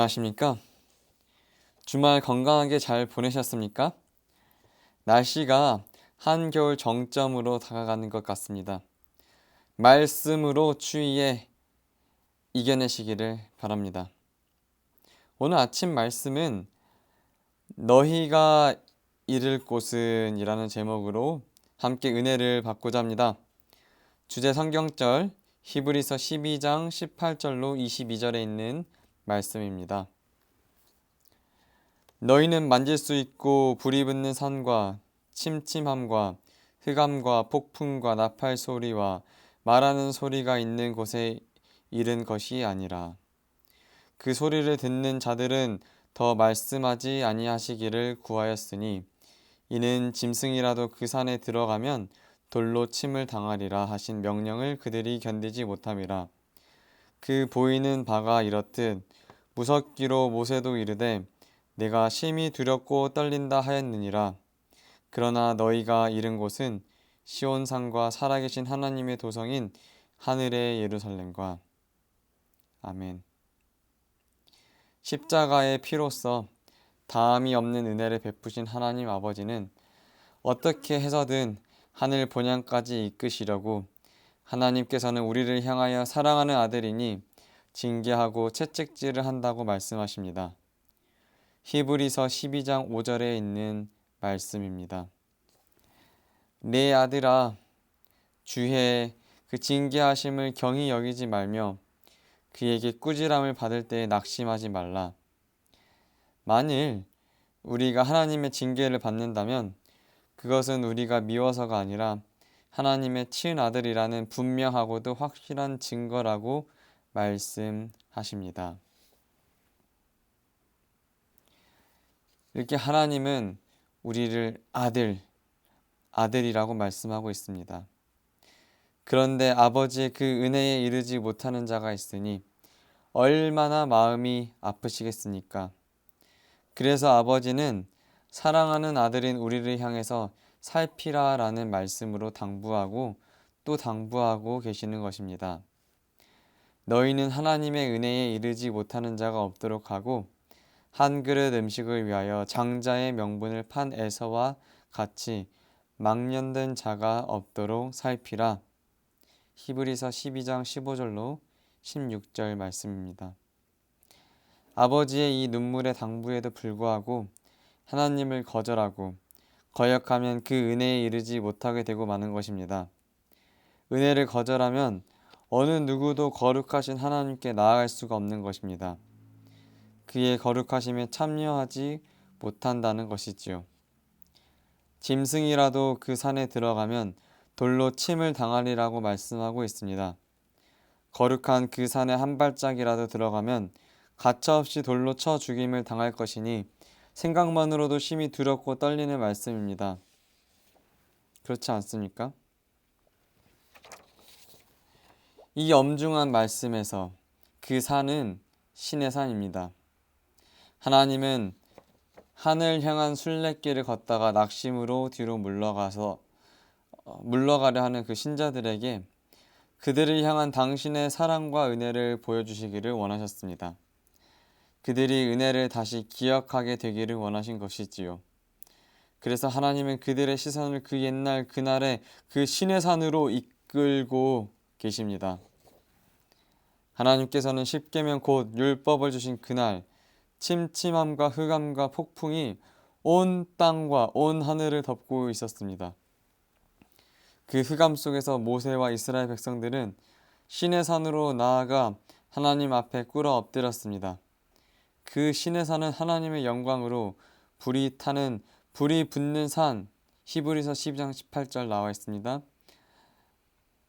안녕하십니까? 주말 건강하게 잘 보내셨습니까? 날씨가 한겨울 정점으로 다가가는 것 같습니다. 말씀으로 추위에 이겨내시기를 바랍니다. 오늘 아침 말씀은 너희가 이를 곳은 이라는 제목으로 함께 은혜를 받고자 합니다. 주제 성경절 히브리서 12장 18절로 22절에 있는 말씀입니다. 너희는 만질 수 있고 불이 붙는 산과 침침함과 흑암과 폭풍과 나팔 소리와 말하는 소리가 있는 곳에 이른 것이 아니라 그 소리를 듣는 자들은 더 말씀하지 아니하시기를 구하였으니 이는 짐승이라도 그 산에 들어가면 돌로 침을 당하리라 하신 명령을 그들이 견디지 못함이라. 그 보이는 바가 이렇듯 무섭기로 모세도 이르되 내가 심히 두렵고 떨린다 하였느니라. 그러나 너희가 이른 곳은 시온산과 살아계신 하나님의 도성인 하늘의 예루살렘과 아멘. 십자가의 피로써 다함이 없는 은혜를 베푸신 하나님 아버지는 어떻게 해서든 하늘 본향까지 이끄시려고 하나님께서는 우리를 향하여 사랑하는 아들이니 징계하고 채찍질을 한다고 말씀하십니다. 히브리서 12장 5절에 있는 말씀입니다. 내 아들아, 주의 그 징계하심을 경히 여기지 말며 그에게 꾸지람을 받을 때에 낙심하지 말라. 만일 우리가 하나님의 징계를 받는다면 그것은 우리가 미워서가 아니라 하나님의 친아들이라는 분명하고도 확실한 증거라고 말씀하십니다. 이렇게 하나님은 우리를 아들이라고 말씀하고 있습니다. 그런데 아버지의 그 은혜에 이르지 못하는 자가 있으니 얼마나 마음이 아프시겠습니까? 그래서 아버지는 사랑하는 아들인 우리를 향해서 살피라라는 말씀으로 당부하고 또 당부하고 계시는 것입니다. 너희는 하나님의 은혜에 이르지 못하는 자가 없도록 하고 한 그릇 음식을 위하여 장자의 명분을 판 에서와 같이 망령된 자가 없도록 살피라. 히브리서 12장 15절로 16절 말씀입니다. 아버지의 이 눈물의 당부에도 불구하고 하나님을 거절하고 거역하면 그 은혜에 이르지 못하게 되고 마는 것입니다. 은혜를 거절하면 어느 누구도 거룩하신 하나님께 나아갈 수가 없는 것입니다. 그의 거룩하심에 참여하지 못한다는 것이지요. 짐승이라도 그 산에 들어가면 돌로 침을 당하리라고 말씀하고 있습니다. 거룩한 그 산에 한 발짝이라도 들어가면 가차없이 돌로 쳐 죽임을 당할 것이니 생각만으로도 심히 두렵고 떨리는 말씀입니다. 그렇지 않습니까? 이 엄중한 말씀에서 그 산은 신의 산입니다. 하나님은 하늘 향한 순례길을 걷다가 낙심으로 뒤로 물러가려 하는 그 신자들에게 그들을 향한 당신의 사랑과 은혜를 보여주시기를 원하셨습니다. 그들이 은혜를 다시 기억하게 되기를 원하신 것이지요. 그래서 하나님은 그들의 시선을 그 옛날 그날의 그 신의 산으로 이끌고 계십니다. 하나님께서는 십계명 곧 율법을 주신 그날 침침함과 흑암과 폭풍이 온 땅과 온 하늘을 덮고 있었습니다. 그 흑암 속에서 모세와 이스라엘 백성들은 신의 산으로 나아가 하나님 앞에 꿇어 엎드렸습니다. 그 신의 산은 하나님의 영광으로 불이 붙는 산, 히브리서 12장 18절 나와 있습니다.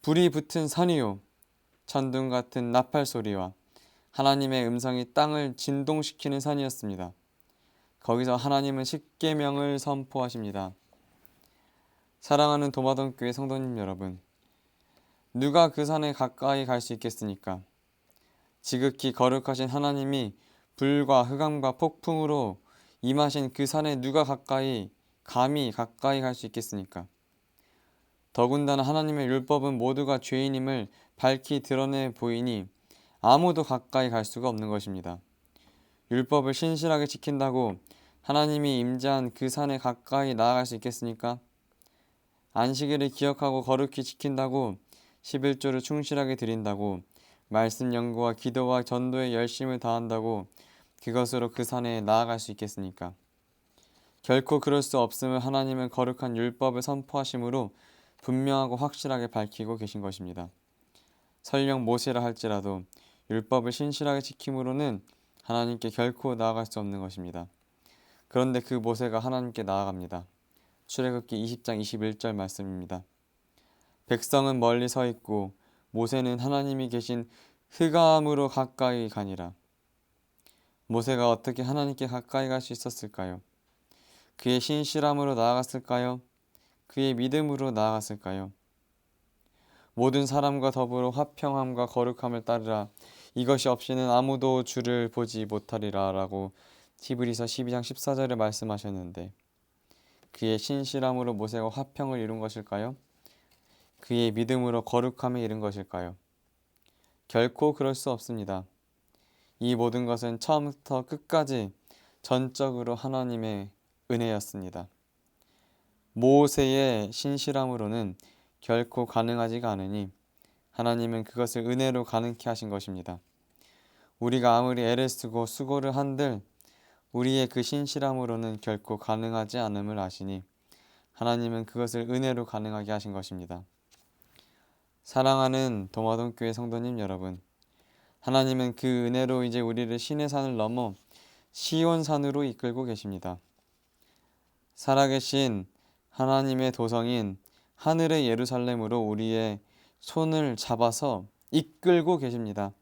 불이 붙은 산이요, 천둥 같은 나팔 소리와 하나님의 음성이 땅을 진동시키는 산이었습니다. 거기서 하나님은 십계명을 선포하십니다. 사랑하는 도마동교회 성도님 여러분, 누가 그 산에 가까이 갈 수 있겠습니까? 지극히 거룩하신 하나님이 불과 흑암과 폭풍으로 임하신 그 산에 누가 감히 가까이 갈 수 있겠습니까? 더군다나 하나님의 율법은 모두가 죄인임을 밝히 드러내 보이니 아무도 가까이 갈 수가 없는 것입니다. 율법을 신실하게 지킨다고 하나님이 임재한 그 산에 가까이 나아갈 수 있겠습니까? 안식일을 기억하고 거룩히 지킨다고 11조를 충실하게 드린다고 말씀 연구와 기도와 전도에 열심을 다한다고 그것으로 그 산에 나아갈 수 있겠습니까? 결코 그럴 수 없음을 하나님은 거룩한 율법을 선포하심으로 분명하고 확실하게 밝히고 계신 것입니다. 설령 모세라 할지라도 율법을 신실하게 지킴으로는 하나님께 결코 나아갈 수 없는 것입니다. 그런데 그 모세가 하나님께 나아갑니다. 출애굽기 20장 21절 말씀입니다. 백성은 멀리 서 있고 모세는 하나님이 계신 흑암으로 가까이 가니라. 모세가 어떻게 하나님께 가까이 갈 수 있었을까요? 그의 신실함으로 나아갔을까요? 그의 믿음으로 나아갔을까요? 모든 사람과 더불어 화평함과 거룩함을 따르라. 이것이 없이는 아무도 주를 보지 못하리라 라고 히브리서 12장 14절에 말씀하셨는데 그의 신실함으로 모세가 화평을 이룬 것일까요? 그의 믿음으로 거룩함에 이른 것일까요? 결코 그럴 수 없습니다. 이 모든 것은 처음부터 끝까지 전적으로 하나님의 은혜였습니다. 모세의 신실함으로는 결코 가능하지가 않으니 하나님은 그것을 은혜로 가능케 하신 것입니다. 우리가 아무리 애를 쓰고 수고를 한들 우리의 그 신실함으로는 결코 가능하지 않음을 아시니 하나님은 그것을 은혜로 가능하게 하신 것입니다. 사랑하는 도마동교회 성도님 여러분, 하나님은 그 은혜로 이제 우리를 신의 산을 넘어 시온산으로 이끌고 계십니다. 살아계신 하나님의 도성인 하늘의 예루살렘으로 우리의 손을 잡아서 이끌고 계십니다.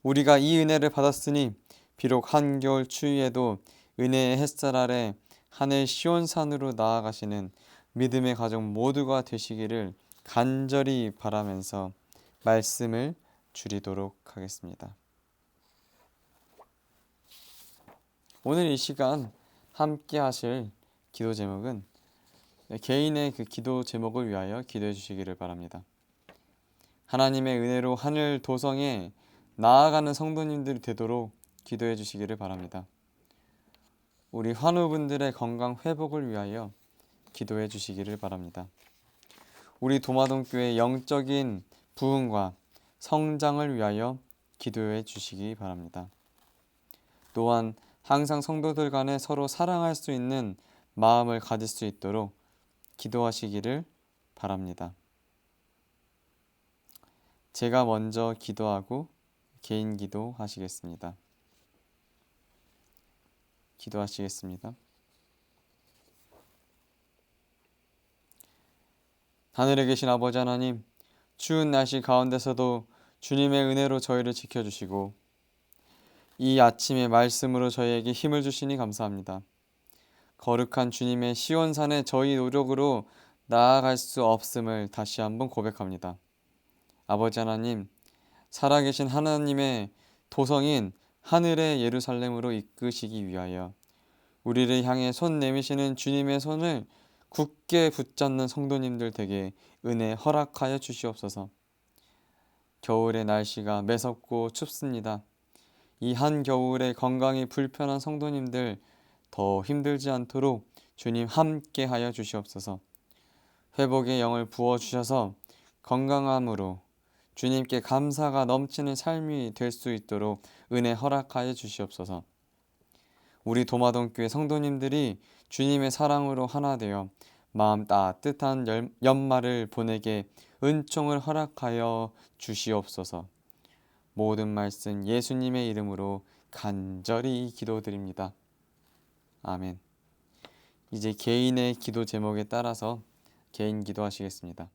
우리가 이 은혜를 받았으니 비록 한겨울 추위에도 은혜의 햇살 아래 하늘 시온산으로 나아가시는 믿음의 가족 모두가 되시기를 간절히 바라면서 말씀을 줄이도록 하겠습니다. 오늘 이 시간 함께 하실 기도 제목은 개인의 그 기도 제목을 위하여 기도해 주시기를 바랍니다. 하나님의 은혜로 하늘 도성에 나아가는 성도님들이 되도록 기도해 주시기를 바랍니다. 우리 환우분들의 건강 회복을 위하여 기도해 주시기를 바랍니다. 우리 도마동교회 영적인 부흥과 성장을 위하여 기도해 주시기 바랍니다. 또한 항상 성도들 간에 서로 사랑할 수 있는 마음을 가질 수 있도록 기도하시기를 바랍니다. 제가 먼저 기도하고 개인 기도 하시겠습니다. 기도하시겠습니다. 하늘에 계신 아버지 하나님, 추운 날씨 가운데서도 주님의 은혜로 저희를 지켜주시고 이 아침의 말씀으로 저희에게 힘을 주시니 감사합니다. 거룩한 주님의 시온산에 저희 노력으로 나아갈 수 없음을 다시 한번 고백합니다. 아버지 하나님, 살아계신 하나님의 도성인 하늘의 예루살렘으로 이끄시기 위하여 우리를 향해 손 내미시는 주님의 손을 굳게 붙잡는 성도님들 되게 은혜 허락하여 주시옵소서. 겨울의 날씨가 매섭고 춥습니다. 이 한겨울에 건강이 불편한 성도님들 더 힘들지 않도록 주님 함께 하여 주시옵소서. 회복의 영을 부어주셔서 건강함으로 주님께 감사가 넘치는 삶이 될 수 있도록 은혜 허락하여 주시옵소서. 우리 도마동교회 성도님들이 주님의 사랑으로 하나 되어 마음 따뜻한 연말을 보내게 은총을 허락하여 주시옵소서. 모든 말씀 예수님의 이름으로 간절히 기도드립니다. 아멘. 이제 개인의 기도 제목에 따라서 개인 기도하시겠습니다.